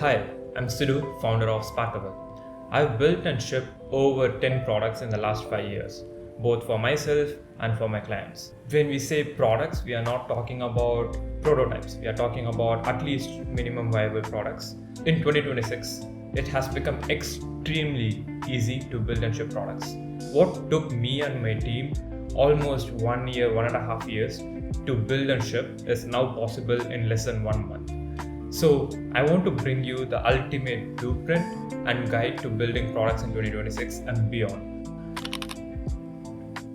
Hi, I'm Sidhu, founder of Sparkable. I've built and shipped over 10 products in the last 5 years, both for myself and for my clients. When we say products, we are not talking about prototypes, we are talking about at least minimum viable products. In 2026, it has become extremely easy to build and ship products. What took me and my team almost 1 year, 1.5 years to build and ship is now possible in less than 1 month. So I want to bring you the ultimate blueprint and guide to building products in 2026 and beyond.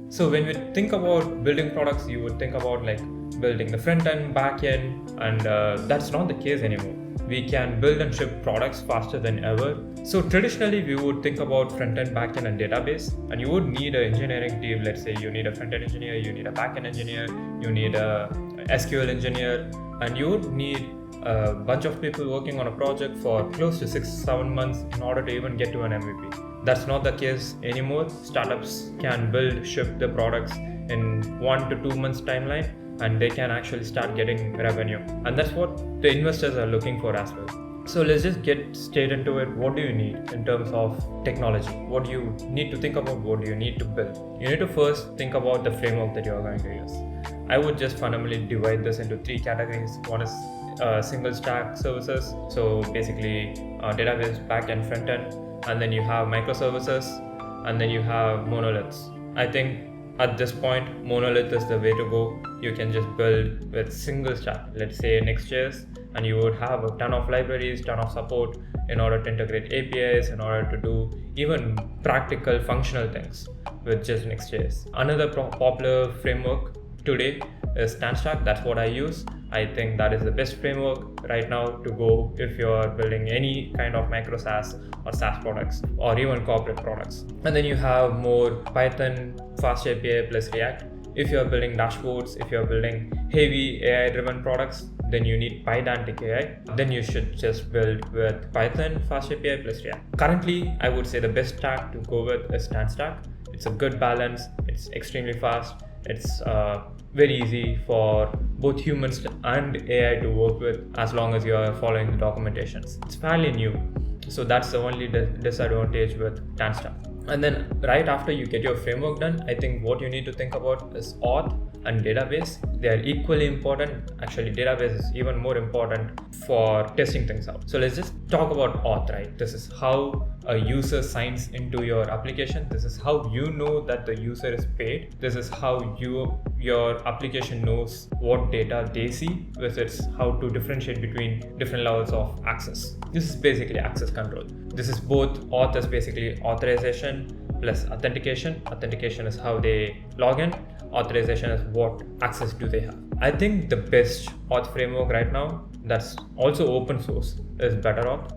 So when we think about building products, you would think about like building the front end, back end, and that's not the case anymore. We can build and ship products faster than ever. So traditionally, we would think about front end, back end, and database, and you would need an engineering team. Let's say you need a front end engineer, you need a back end engineer, you need a SQL engineer, and you would need a bunch of people working on a project for close to 6-7 months in order to even get to an MVP. That's not the case anymore. Startups can build, ship the products in 1 to 2 months timeline, and they can actually start getting revenue. And that's what the investors are looking for as well. So let's just get straight into it. What do you need in terms of technology? What do you need to think about? What do you need to build? You need to first think about the framework that you're going to use. I would just fundamentally divide this into 3 categories. One is single stack services, so basically database, backend, front end, and then you have microservices, and then you have monoliths. I think at this point, monolith is the way to go. You can just build with single stack, let's say Next.js, and you would have a ton of libraries, ton of support in order to integrate APIs, in order to do even practical functional things with just Next.js. Another popular framework today is StanStack. That's what I use. I think that is the best framework right now to go if you're building any kind of micro SaaS or SaaS products or even corporate products. And then you have more Python, Fast API plus React. If you're building dashboards, if you're building heavy AI driven products, then you need Pydantic AI. Then you should just build with Python, Fast API plus React. Currently, I would say the best stack to go with is StanStack. It's a good balance. It's extremely fast. It's very easy for both humans and AI to work with as long as you are following the documentations. It's fairly new, so that's the only disadvantage with StanStack. And then right after you get your framework done, I think what you need to think about is auth and database. They are equally important. Actually, database is even more important for testing things out. So let's just talk about auth, right? This is how a user signs into your application. This is how you know that the user is paid. This is how your application knows what data they see, which is how to differentiate between different levels of access. This is basically access control. This is both auth is basically authorization plus authentication. Authentication is how they log in. Authorization is what access do they have. I think the best auth framework right now that's also open source is BetterAuth.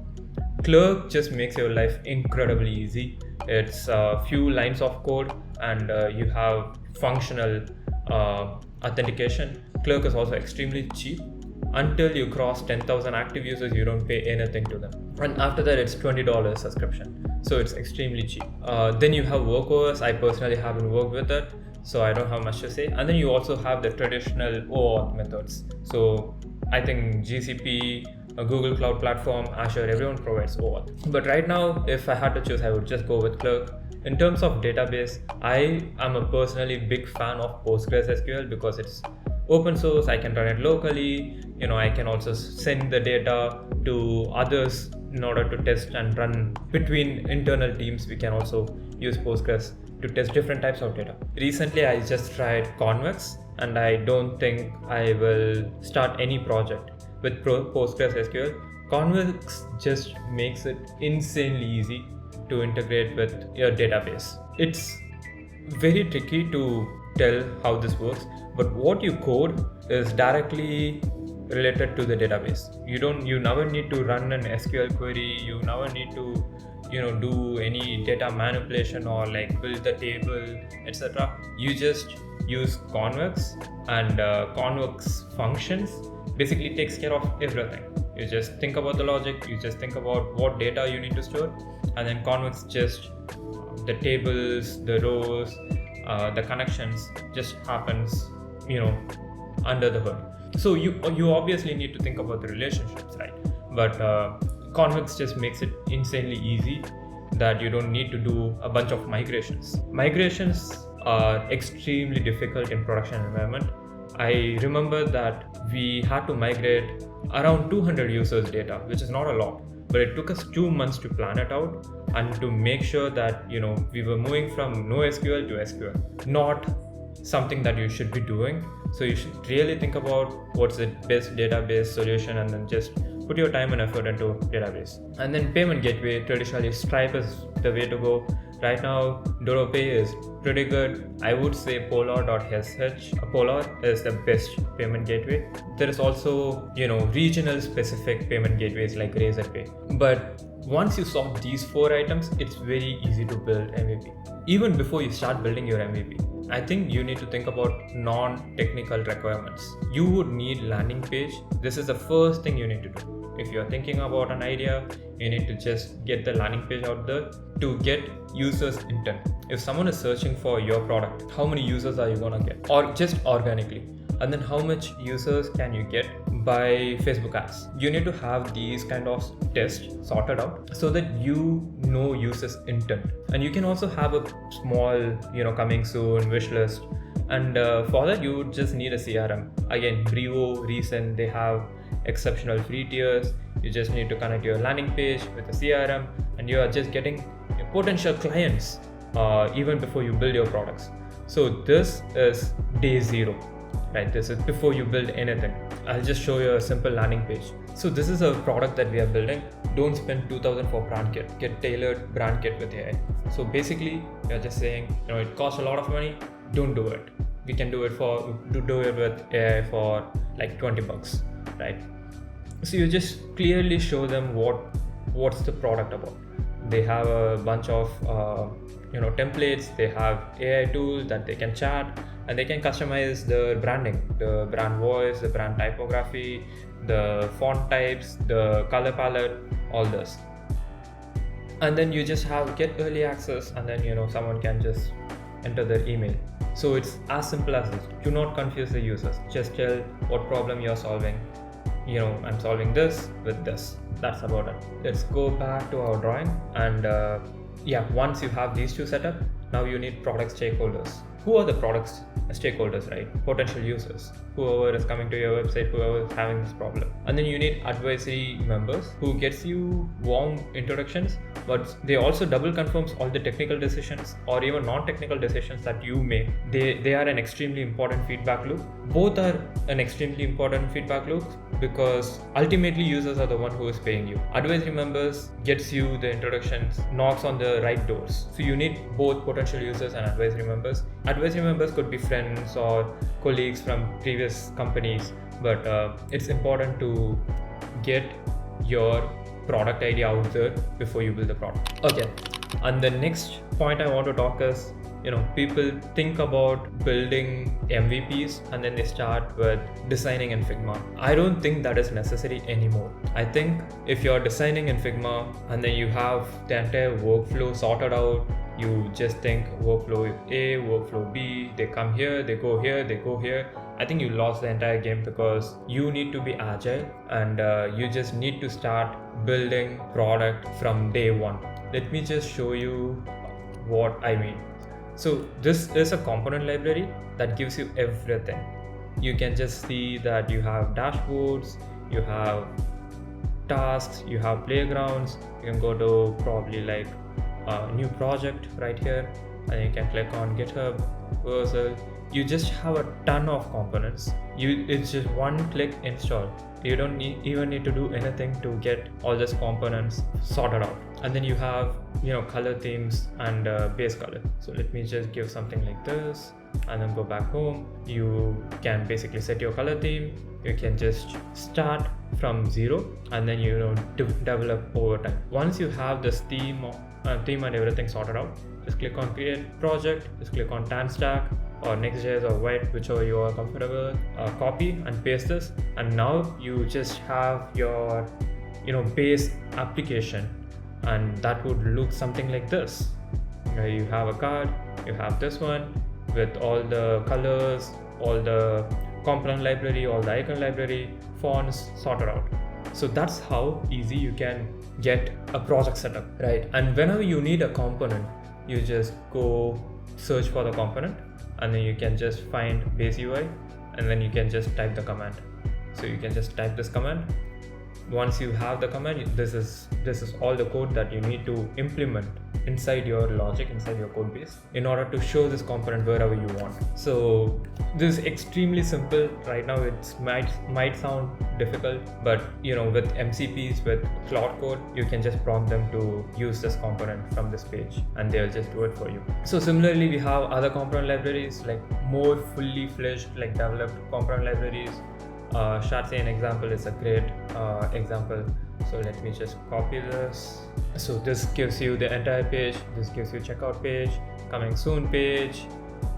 Clerk just makes your life incredibly easy. It's a few lines of code and you have functional authentication. Clerk is also extremely cheap. Until you cross 10,000 active users, you don't pay anything to them. And after that, it's $20 subscription. So it's extremely cheap. Then you have WorkOS. I personally haven't worked with it, so I don't have much to say. And then you also have the traditional OAuth methods. So I think GCP, Google Cloud Platform, Azure, everyone provides OAuth. But right now, if I had to choose, I would just go with Clerk. In terms of database, I am a personally big fan of PostgreSQL because it's open source. I can run it locally. I can also send the data to others in order to test and run between internal teams. We can also use Postgres to test different types of data. Recently, I just tried Convex, and I don't think I will start any project with PostgreSQL. Convex just makes it insanely easy to integrate with your database. It's very tricky to tell how this works, but what you code is directly related to the database. You never need to run an SQL query. You never need to do any data manipulation or like build the table, etc. You just use Convex, and Convex functions basically takes care of everything. You just think about the logic, you just think about what data you need to store, and then Convex just the tables, the rows, the connections just happens under the hood. So you obviously need to think about the relationships, right? But Convex just makes it insanely easy that you don't need to do a bunch of migrations. Migrations are extremely difficult in production environment. I remember that we had to migrate around 200 users data, which is not a lot, but it took us 2 months to plan it out and to make sure that we were moving from NoSQL to SQL, not something that you should be doing. So you should really think about what's the best database solution and then just put your time and effort into database. And then payment gateway, traditionally Stripe is the way to go. Right now, DodoPay is pretty good. I would say Polar.sh. Polar is the best payment gateway. There is also, regional specific payment gateways like Razorpay. But once you sort these 4 items, it's very easy to build MVP. Even before you start building your MVP, I think you need to think about non-technical requirements. You would need landing page. This is the first thing you need to do. If you're thinking about an idea, you need to just get the landing page out there to get users intent. If someone is searching for your product, how many users are you gonna get? Or just organically. And then how much users can you get by Facebook ads? You need to have these kind of tests sorted out so that you know users intent. And you can also have a small, coming soon wish list. And for that, you just need a CRM. Again, Brevo, Recent, they have exceptional free tiers. You just need to connect your landing page with a CRM and you are just getting potential clients even before you build your products. So this is day 0. Right, this is before you build anything. I'll just show you a simple landing page. So this is a product that we are building. Don't spend 2,000 for brand kit. Get tailored brand kit with AI. So basically, you're just saying, it costs a lot of money. Don't do it. We can do it with AI for like $20, right? So you just clearly show them what's the product about. They have a bunch of templates. They have AI tools that they can chat. And they can customize the branding, the brand voice, the brand typography, the font types, the color palette, all this. And then you just have get early access and then someone can just enter their email. So it's as simple as this. Do not confuse the users. Just tell what problem you're solving. I'm solving this with this. That's about it. Let's go back to our drawing. And once you have these two set up, now you need product stakeholders. Who are the products stakeholders, right? Potential users, whoever is coming to your website, whoever is having this problem. And then you need advisory members who gets you warm introductions, but they also double confirms all the technical decisions or even non-technical decisions that you make. They are an extremely important feedback loop. Both are an extremely important feedback loop because ultimately users are the one who is paying you. Advisory members gets you the introductions, knocks on the right doors. So you need both potential users and advisory members. Advisory members could be friends or colleagues from previous companies, but it's important to get your product idea out there before you build the product. Okay, and the next point I want to talk is, people think about building MVPs and then they start with designing in Figma. I don't think that is necessary anymore. I think if you're designing in Figma and then you have the entire workflow sorted out, you just think workflow A, workflow B, they come here, they go here, they go here. I think you lost the entire game because you need to be agile and you just need to start building product from day 1. Let me just show you what I mean. So this is a component library that gives you everything. You can just see that you have dashboards, you have tasks, you have playgrounds. You can go to probably like a new project right here and you can click on GitHub, Vercel. You just have a ton of components. It's just one click install. You don't even need to do anything to get all these components sorted out. And then you have color themes and base color. So let me just give something like this and then go back home. You can basically set your color theme. You can just start from 0 and then develop over time. Once you have this theme and everything sorted out, just click on create project, just click on tan stack or Next.js or White, whichever you are comfortable, copy and paste this, and now you just have your base application, and that would look something like this. You have a card, you have this one with all the colors, all the component library, all the icon library, fonts sorted out. So that's how easy you can get a project setup, right? And whenever you need a component, you just go search for the component, and then you can just find base UI, and then you can just type the command. So you can just type this command. Once you have the command, this is all the code that you need to implement inside your logic, inside your code base, in order to show this component wherever you want. So this is extremely simple. Right now it might sound difficult, but with MCPs, with Cloud Code, you can just prompt them to use this component from this page, and they'll just do it for you. So similarly, we have other component libraries, like more fully fledged, like developed component libraries. Shartzy, an example, is a great example. So let me just copy this. So this gives you the entire page. This gives you checkout page, coming soon page.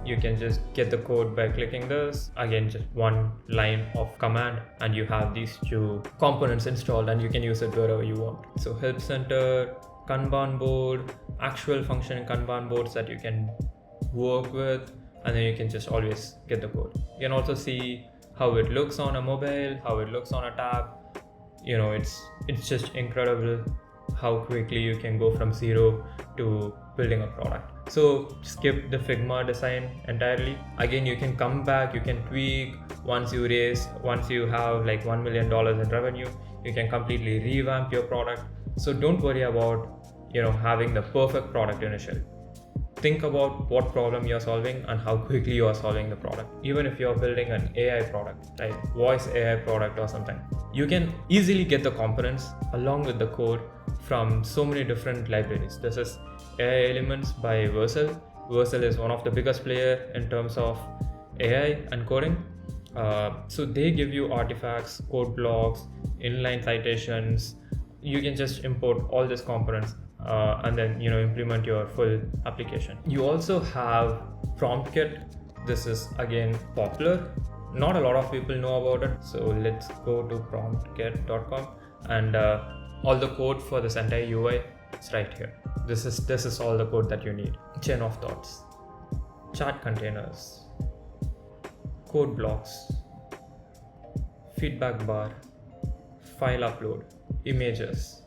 You can just get the code by clicking this. Again, just one line of command, and you have these two components installed, and you can use it wherever you want. So help center, Kanban board, actual functioning Kanban boards that you can work with, and then you can just always get the code. You can also see how it looks on a mobile, how it looks on a tab. It's just incredible how quickly you can go from zero to building a product. So skip the Figma design entirely. Again, you can come back, you can tweak. Once you have like $1 million in revenue, you can completely revamp your product. So don't worry about having the perfect product initially. Think about what problem you're solving and how quickly you are solving the product. Even if you're building an AI product, right? Voice AI product or something, you can easily get the components along with the code from so many different libraries. This is AI Elements by Vercel. Vercel is one of the biggest player in terms of AI and coding. So they give you artifacts, code blocks, inline citations. You can just import all these components and then implement your full application. You also have PromptKit. This is again popular. Not a lot of people know about it. So let's go to promptkit.com, and all the code for this entire UI is right here. This is all the code that you need. Chain of thoughts, chat containers, code blocks, feedback bar, file upload, images,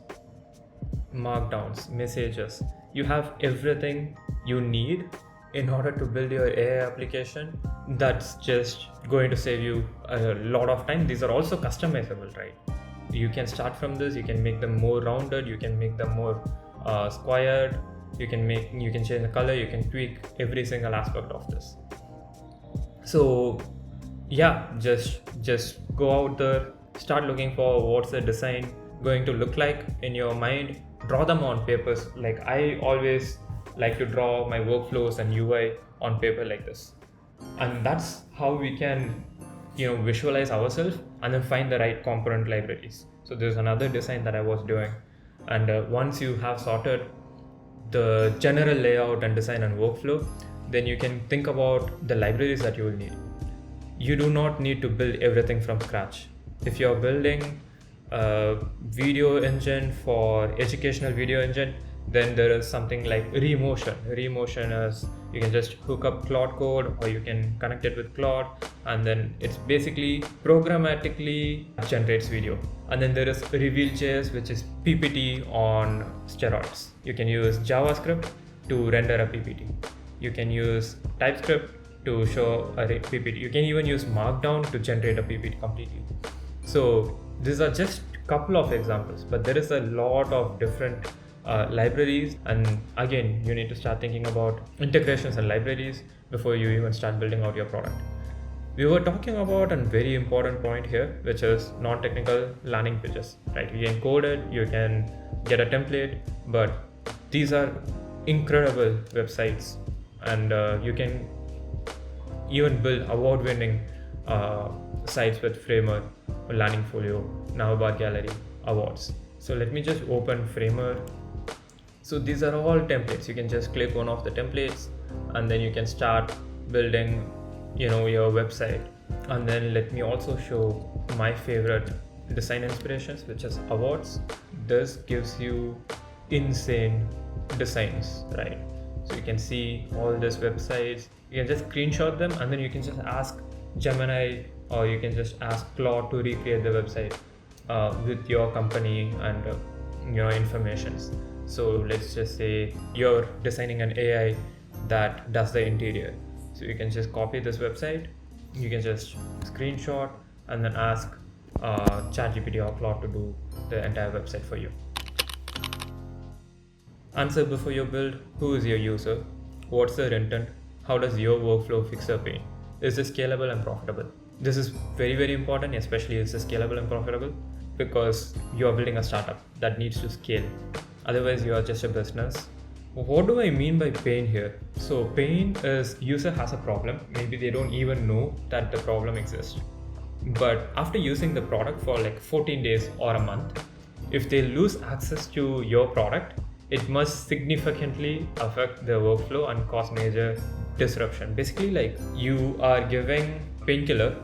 markdowns, messages. You have everything you need in order to build your AI application. That's just going to save you a lot of time. These are also customizable, right? You can start from this. You can make them more rounded. You can make them more squared. You can change the color. You can tweak every single aspect of this. So yeah, just go out there, start looking for what's the design going to look like in your mind. Draw them on papers. Like I always like to draw my workflows and UI on paper like this, and that's how we can visualize ourselves and then find the right component libraries. So there's another design that I was doing, and once you have sorted the general layout and design and workflow, then you can think about the libraries that you will need. You do not need to build everything from scratch. If you're building a video engine for educational video engine, then there is something like Remotion. Remotion is, you can just hook up Cloud Code, or you can connect it with Cloud, and then it's basically programmatically generates video. And then there is Reveal.js, which is PPT on steroids. You can use JavaScript to render a PPT. You can use TypeScript to show a PPT. You can even use Markdown to generate a PPT completely. So these are just a couple of examples, but there is a lot of different libraries, and again, you need to start thinking about integrations and libraries before you even start building out your product. We were talking about a very important point here, which is non-technical landing pages, right? You can code it, you can get a template, but these are incredible websites, and you can even build award-winning sites with Framer, Landing Folio, Navbar Gallery awards. So let me just open Framer. So these are all templates. You can just click one of the templates, and then you can start building your website. And then let me also show my favorite design inspirations, which is awards. This gives you insane designs, right? So you can see all these websites. You can just screenshot them, and then you can just ask Gemini, or you can just ask Claude to recreate the website. with your company and your informations. So let's just say you're designing an AI that does the interior. So you can just copy this website, you can just screenshot and then ask ChatGPT or Claude to do the entire website for you. Answer before you build: who is your user? What's their intent? How does your workflow fix their pain? Is this scalable and profitable? This is very, very important, especially if it's scalable and profitable, because you are building a startup that needs to scale. Otherwise, you are just a business. What do I mean by pain here? So pain is user has a problem. Maybe they don't even know that the problem exists. But after using the product for like 14 days or a month, if they lose access to your product, it must significantly affect their workflow and cause major disruption. Basically, like you are giving painkiller.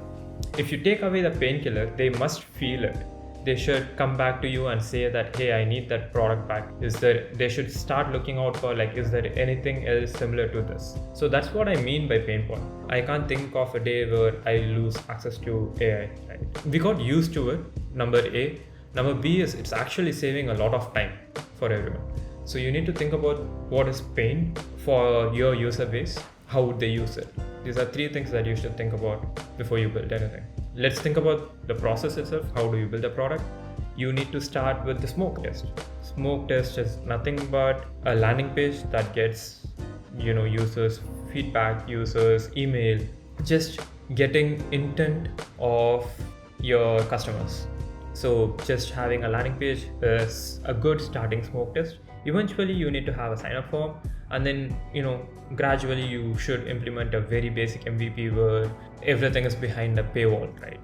If you take away the painkiller, they must feel it. They should come back to you and say that, hey, I need that product back. They should start looking out for like, is there anything else similar to this? So that's what I mean by pain point. I can't think of a day where I lose access to AI, right? We got used to it, number A. Number B is it's actually saving a lot of time for everyone. So you need to think about what is pain for your user base, how would they use it? These are three things that you should think about before you build anything. Let's think about the process itself. How do you build a product? You need to start with the smoke test. Smoke test is nothing but a landing page that gets, users feedback, users email, just getting intent of your customers. So just having a landing page is a good starting smoke test. Eventually you need to have a sign up form, and then gradually you should implement a very basic MVP where everything is behind a paywall, right?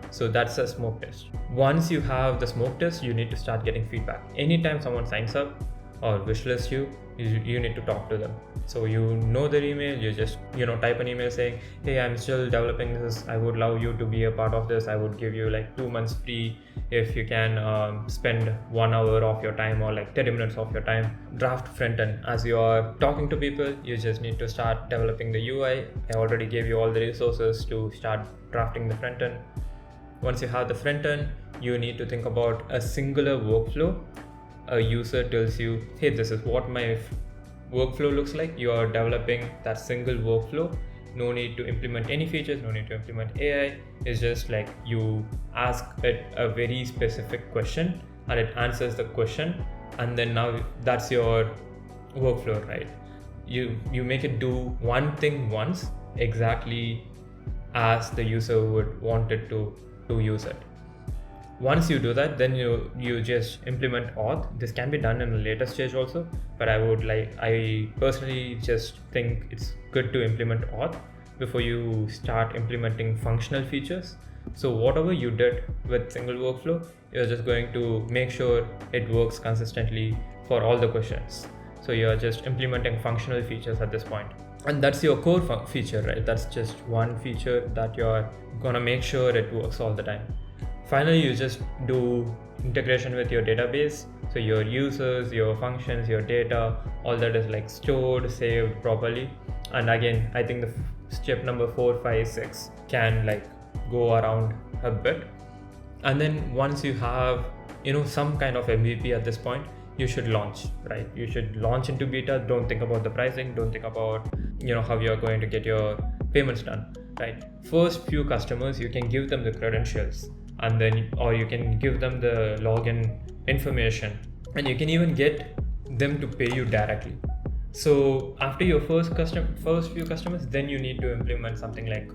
So that's a smoke test. Once you have the smoke test, you need to start getting feedback. Anytime someone signs up or wishlist you need to talk to them. So their email, you just type an email saying, hey, I'm still developing this, I would love you to be a part of this. I would give you like 2 months free if you can spend 1 hour of your time or like 30 minutes of your time. Draft front end. As you are talking to people, you just need to start developing the UI. I already gave you all the resources to start drafting the front end. Once you have the front end, you need to think about a singular workflow. A user tells you, hey, this is what my workflow looks like. You are developing that single workflow. No need to implement any features, no need to implement AI. It's just like you ask it a very specific question and it answers the question, and then now that's your workflow, right? You make it do one thing once exactly as the user would want it to use it. Once you do that, then you just implement auth. This can be done in a later stage also, but I personally just think it's good to implement auth before you start implementing functional features. So whatever you did with single workflow, you're just going to make sure it works consistently for all the questions. So you're just implementing functional features at this point. And that's your core feature, right? That's just one feature that you're gonna make sure it works all the time. Finally, you just do integration with your database. So your users, your functions, your data, all that is like stored, saved properly. And again, I think the step number 4, 5, 6 can like go around a bit. And then once you have, some kind of MVP at this point, you should launch, right? You should launch into beta. Don't think about the pricing. Don't think about, how you're going to get your payments done, right? First few customers, you can give them the credentials, and then or you can give them the login information, and you can even get them to pay you directly. So after your first few customers, then you need to implement something like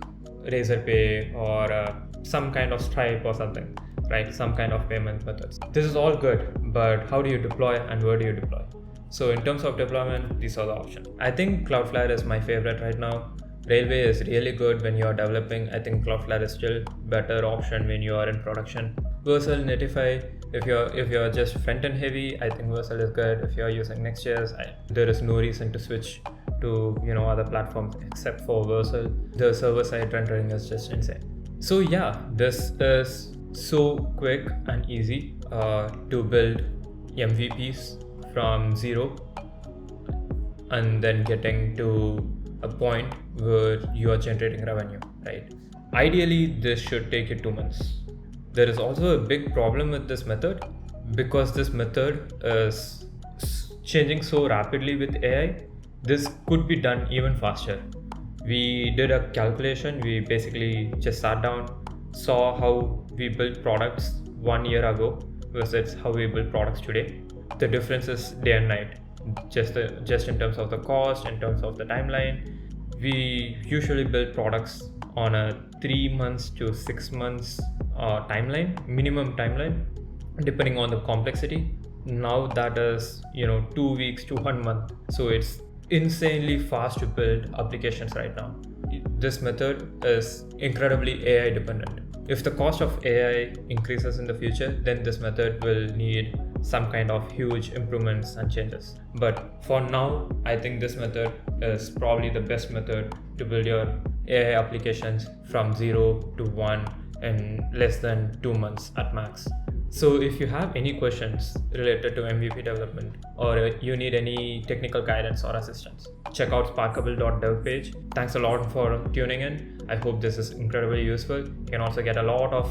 Razorpay or some kind of Stripe or something, right? Some kind of payment methods. This is all good, but how do you deploy and where do you deploy? So in terms of deployment, these are the options. I think Cloudflare is my favorite right now. Railway is really good when you are developing. I think Cloudflare is still better option when you are in production. Vercel, Netify, if you're just front end heavy, I think Vercel is good. If you're using Next.js, there is no reason to switch to other platforms except for Vercel. The server side rendering is just insane. So yeah, this is so quick and easy to build MVPs from zero and then getting to a point where you are generating revenue, right? Ideally, this should take you 2 months. There is also a big problem with this method because this method is changing so rapidly with AI. This could be done even faster. We did a calculation. We basically just sat down, saw how we built products 1 year ago versus how we build products today. The difference is day and night. Just in terms of the cost, in terms of the timeline. We usually build products on a 3 months to 6 months timeline, minimum timeline, depending on the complexity. Now that is 2 weeks to 1 month. So it's insanely fast to build applications right now. This method is incredibly AI dependent. If the cost of AI increases in the future, then this method will need some kind of huge improvements and changes. But for now, I think this method is probably the best method to build your AI applications from 0 to 1 in less than 2 months at max. So if you have any questions related to MVP development or you need any technical guidance or assistance, check out sparkable.dev page. Thanks a lot for tuning in. I hope this is incredibly useful. You can also get a lot of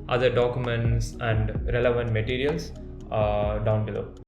other documents and relevant materials down below.